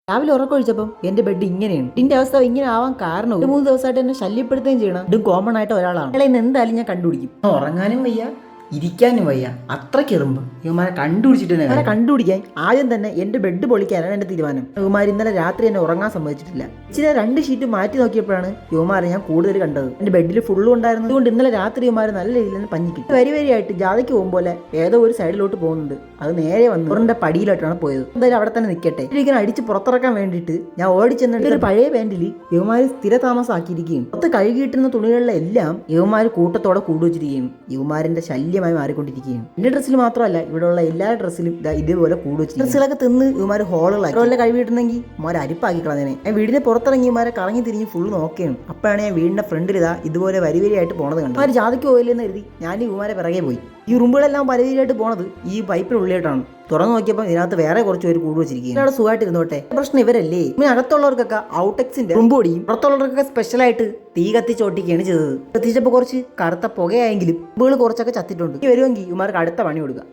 രാവിലെ ഉറക്കൊഴിച്ചപ്പം എന്റെ ബെഡ് ഇങ്ങനെയാണ്. ഇതിന്റെ അവസ്ഥ ഇങ്ങനെ ആവാൻ കാരണം 3 ദിവസമായിട്ട് എന്നെ ശല്യപ്പെടുത്തുകയും ചെയ്യണം. ഇതും കോമൺ ആയിട്ട് ഒരാളാണ്. അയാളെ ഇന്ന് എന്തായാലും ഞാൻ കണ്ടുപിടിക്കും. ഉറങ്ങാനും വയ്യ, ഇരിക്കാനും വയ്യ, അത്രയ്ക്ക് എറുമ്പ്. ഇവന്മാരെ കണ്ടുപിടിച്ചിട്ട് തന്നെ അവരെ കണ്ടുപിടിക്കാൻ ആദ്യം തന്നെ എന്റെ ബെഡ് പൊളിക്കാനാണ് എന്റെ തീരുമാനം. ഇവന്മാർ ഇന്നലെ രാത്രി എന്നെ ഉറങ്ങാൻ സമ്മതിച്ചിട്ടില്ല. ഇച്ചിരി 2 ഷീറ്റ് മാറ്റി നോക്കിയപ്പോഴാണ് ഇവന്മാരെ ഞാൻ കൂടുതൽ കണ്ടത്. എന്റെ ബെഡിൽ ഫുള്ളും ഉണ്ടായിരുന്നു. അതുകൊണ്ട് ഇന്നലെ രാത്രി ഇവന്മാർ നല്ല രീതിയിൽ തന്നെ പഞ്ഞിക്കും. വരിയായിട്ട് ജാതിക്ക് പോകുമ്പോലെ ഏതോ ഒരു സൈഡിലോട്ട് പോകുന്നുണ്ട്. അത് നേരെ വന്ന് അവരുടെ പടിയിലോട്ടാണ് പോയത്. എന്തായാലും അവിടെ തന്നെ നിൽക്കട്ടെ. ഇങ്ങനെ അടിച്ച് പുറത്തിറക്കാൻ വേണ്ടിയിട്ട് ഞാൻ ഓടിച്ചെന്നിട്ട് ഒരു പഴയ പാൻറ്റിൽ ഇവന്മാർ സ്ഥിര താമസമാക്കിയിരിക്കുകയും പുറത്ത് കഴുകിയിട്ടുന്ന തുണികളിലെല്ലാം ഇവന്മാർ കൂട്ടത്തോടെ കൂടുവച്ചിരിക്കുകയും ഇവന്മാരിന്റെ ശല്യമായി മാറിക്കൊണ്ടിരിക്കുകയും. എന്റെ ഡ്രസ്സിൽ മാത്രമല്ല, ഇവിടെയുള്ള എല്ലാ ഡ്രസ്സിലും ഇതേപോലെ കൂടുവച്ചു. ഡ്രസ്സുകളൊക്കെ തിന്ന് ഇവന്മാർ ഹോളുകളാക്കി കഴുകിയിട്ടുണ്ടെങ്കിൽ ഇവന്മാർ അരിപ്പാക്കി കളഞ്ഞനെ. ഞാൻ വീടിന് പുറത്തിറങ്ങി ഇവന്മാരെ കറങ്ങി തിരിഞ്ഞ് ഫുള്ള് നോക്കുകയാണ്. അപ്പോഴാണ് ഞാൻ വീടിന്റെ ഫ്രണ്ടിൽ ഇതുപോലെ വരിയായിട്ട് പോണത് കണ്ടത്. അവർ ജാതിക്ക് പോയില്ലെന്ന് കരുതി ഞാൻ ഇവന്മാരെ പിറകെ പോയി. ഈ ഉറുമ്പുകളെല്ലാം വരിയായിട്ട് പോണത് ഈ പൈപ്പിനുള്ളിലായിട്ടാണ്. തുറന്നു നോക്കിയപ്പോൾ ഇതിനകത്ത് വേറെ കുറച്ച് പേര് കൂടു വെച്ചിരിക്കും. അവിടെ സുഖമായിട്ട് ഇരുന്നോട്ടെ. പ്രശ്നം ഇവരല്ലേ. ഇനി അകത്തുള്ളവർക്കൊക്കെ ഔട്ടെക്സിന്റെ ഉറുമ്പൊടിയും പുറത്തുള്ളവർക്കൊക്കെ സ്പെഷ്യലായിട്ട് തീ കത്തിച്ചോട്ടിക്കുകയാണ് ചെയ്തത്. കത്തിച്ചപ്പോൾ കുറച്ച് കറുത്ത പുകയായെങ്കിലും ഉറുമ്പുകൾ കുറച്ചൊക്കെ ചത്തിട്ടുണ്ട്. ഈ വരുമെങ്കിൽ ഇവന്മാർക്ക് അടുത്ത പണി കൊടുക്കുക.